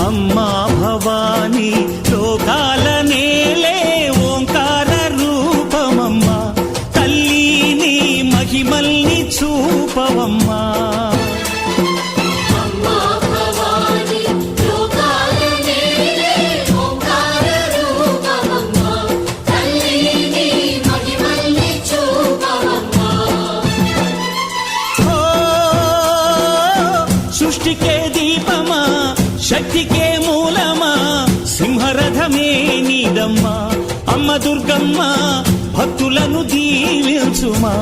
అమ్మా భవానీ లోకాల నేలే ఓంకార రూపమమ్మా తల్లి నీ మహిమల్ని చూపవమ్మా సృష్టికే దీపమా శక్తికే మూలమా సింహరథమే నీదమ్మా అమ్మ దుర్గమ్మ భక్తులను దీవించుమా